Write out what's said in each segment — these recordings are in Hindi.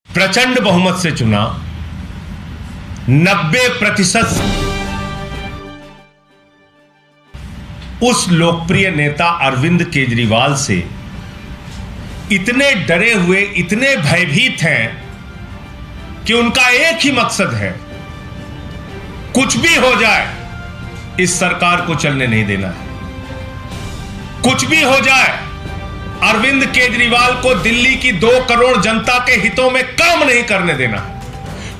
प्रचंड बहुमत से चुना, 90% उस लोकप्रिय नेता अरविंद केजरीवाल से इतने डरे हुए, इतने भयभीत हैं कि उनका एक ही मकसद है, कुछ भी हो जाए इस सरकार को चलने नहीं देना है। कुछ भी हो जाए, अरविंद केजरीवाल को दिल्ली की 2 करोड़ जनता के हितों में काम नहीं करने देना है।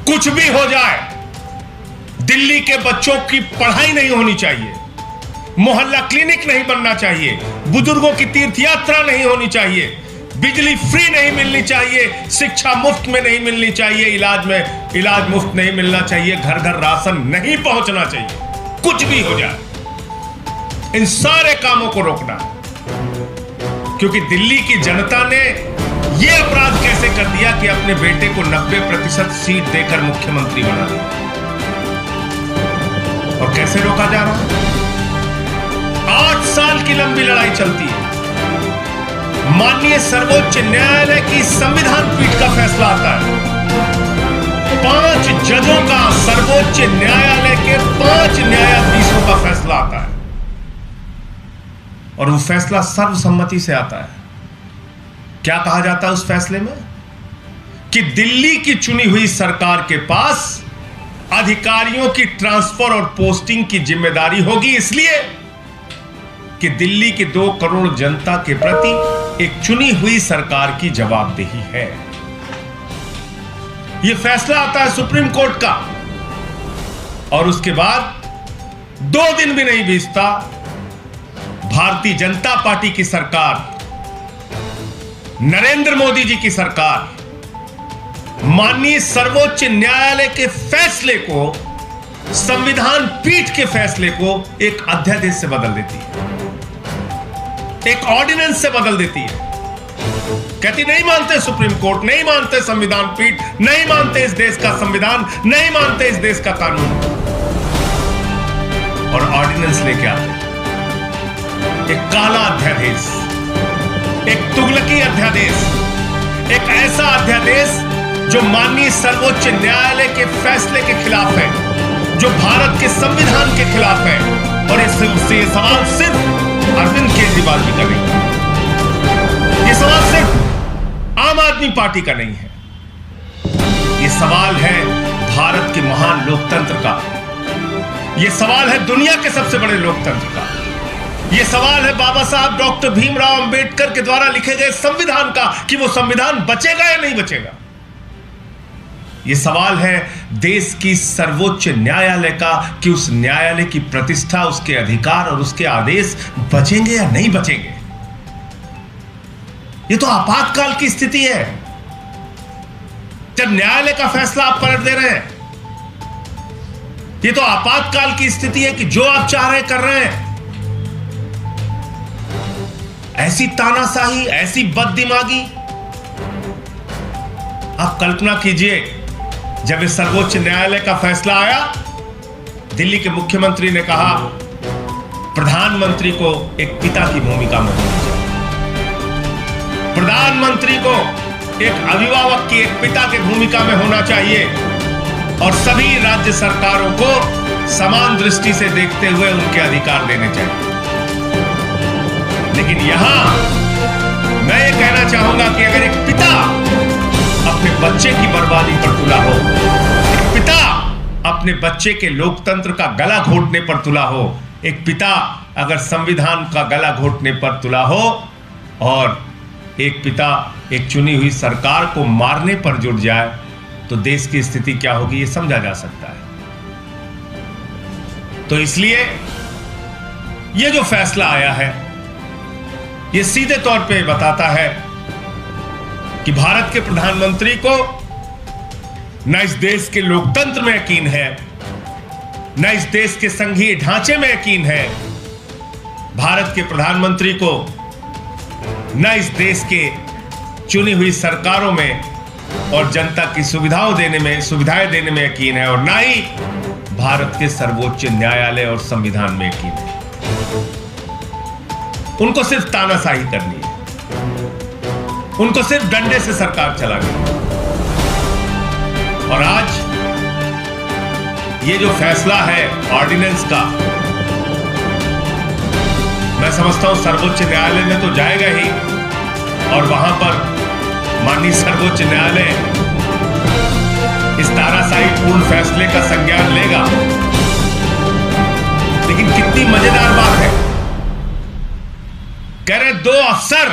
कुछ भी हो जाए, दिल्ली के बच्चों की पढ़ाई नहीं होनी चाहिए, मोहल्ला क्लिनिक नहीं बनना चाहिए, बुजुर्गों की तीर्थ यात्रा नहीं होनी चाहिए, बिजली फ्री नहीं मिलनी चाहिए, शिक्षा मुफ्त में नहीं मिलनी चाहिए, इलाज मुफ्त नहीं मिलना चाहिए, घर घर राशन नहीं पहुंचना चाहिए। कुछ भी हो जाए, इन सारे कामों को रोकना है। क्योंकि दिल्ली की जनता ने यह अपराध कैसे कर दिया कि अपने बेटे को 90% सीट देकर मुख्यमंत्री बना दिया, और कैसे रोका जा रहा है? 8 साल की लंबी लड़ाई चलती है। माननीय सर्वोच्च न्यायालय की संविधान पीठ का फैसला आता है। 5 जजों का, सर्वोच्च न्यायालय के 5 न्यायाधीशों का फैसला आता है, और वो फैसला सर्वसम्मति से आता है। क्या कहा जाता है उस फैसले में? कि दिल्ली की चुनी हुई सरकार के पास अधिकारियों की ट्रांसफर और पोस्टिंग की जिम्मेदारी होगी, इसलिए कि दिल्ली की 2 करोड़ जनता के प्रति एक चुनी हुई सरकार की जवाबदेही है। यह फैसला आता है सुप्रीम कोर्ट का, और उसके बाद 2 दिन भी नहीं बीतता, भारतीय जनता पार्टी की सरकार, नरेंद्र मोदी जी की सरकार, माननीय सर्वोच्च न्यायालय के फैसले को, संविधान पीठ के फैसले को एक अध्यादेश से बदल देती है, एक ऑर्डिनेंस से बदल देती है। कहती नहीं मानते सुप्रीम कोर्ट, नहीं मानते संविधान पीठ, नहीं मानते इस देश का संविधान, नहीं मानते इस देश का कानून, और ऑर्डिनेंस लेके आते एक काला अध्यादेश, एक तुगलकी अध्यादेश, एक ऐसा अध्यादेश जो माननीय सर्वोच्च न्यायालय के फैसले के खिलाफ है, जो भारत के संविधान के खिलाफ है। और ये सवाल सिर्फ अरविंद केजरीवाल जी का नहीं है, ये सवाल सिर्फ आम आदमी पार्टी का नहीं है, ये सवाल है भारत के महान लोकतंत्र का, ये सवाल है दुनिया के सबसे बड़े लोकतंत्र का, ये सवाल है बाबा साहब डॉक्टर भीमराव अंबेडकर के द्वारा लिखे गए संविधान का, कि वो संविधान बचेगा या नहीं बचेगा। ये सवाल है देश की सर्वोच्च न्यायालय का, कि उस न्यायालय की प्रतिष्ठा, उसके अधिकार और उसके आदेश बचेंगे या नहीं बचेंगे। ये तो आपातकाल की स्थिति है, जब न्यायालय का फैसला आप पलट दे रहे हैं। ये तो आपातकाल की स्थिति है कि जो आप चाह रहे कर रहे हैं। ऐसी तानाशाही, ऐसी बददिमागी, आप कल्पना कीजिए, जब इस सर्वोच्च न्यायालय का फैसला आया, दिल्ली के मुख्यमंत्री ने कहा प्रधानमंत्री को एक पिता की भूमिका में होनी चाहिए, प्रधानमंत्री को एक अभिभावक की, एक पिता की भूमिका में होना चाहिए, और सभी राज्य सरकारों को समान दृष्टि से देखते हुए उनके अधिकार देने चाहिए। लेकिन यहां मैं ये कहना चाहूंगा कि अगर एक पिता अपने बच्चे की बर्बादी पर तुला हो, एक पिता अपने बच्चे के लोकतंत्र का गला घोटने पर तुला हो, एक पिता अगर संविधान का गला घोटने पर तुला हो, और एक पिता एक चुनी हुई सरकार को मारने पर जुट जाए, तो देश की स्थिति क्या होगी, ये समझा जा सकता है। तो इसलिए ये जो फैसला आया है, ये सीधे तौर पे बताता है कि भारत के प्रधानमंत्री को न इस देश के लोकतंत्र में यकीन है, न इस देश के संघीय ढांचे में यकीन है। भारत के प्रधानमंत्री को न इस देश के चुनी हुई सरकारों में और जनता की सुविधाएं देने में यकीन है, और न ही भारत के सर्वोच्च न्यायालय और संविधान में यकीन है। उनको सिर्फ तानाशाही करनी है, उनको सिर्फ डंडे से सरकार चलानी है। और आज ये जो फैसला है ऑर्डिनेंस का, मैं समझता हूं सर्वोच्च न्यायालय में तो जाएगा ही, और वहां पर माननीय सर्वोच्च न्यायालय इस ताराशाही पूर्ण फैसले का संज्ञान लेगा। लेकिन कितनी मजेदार बात है, कह रहे 2 अफसर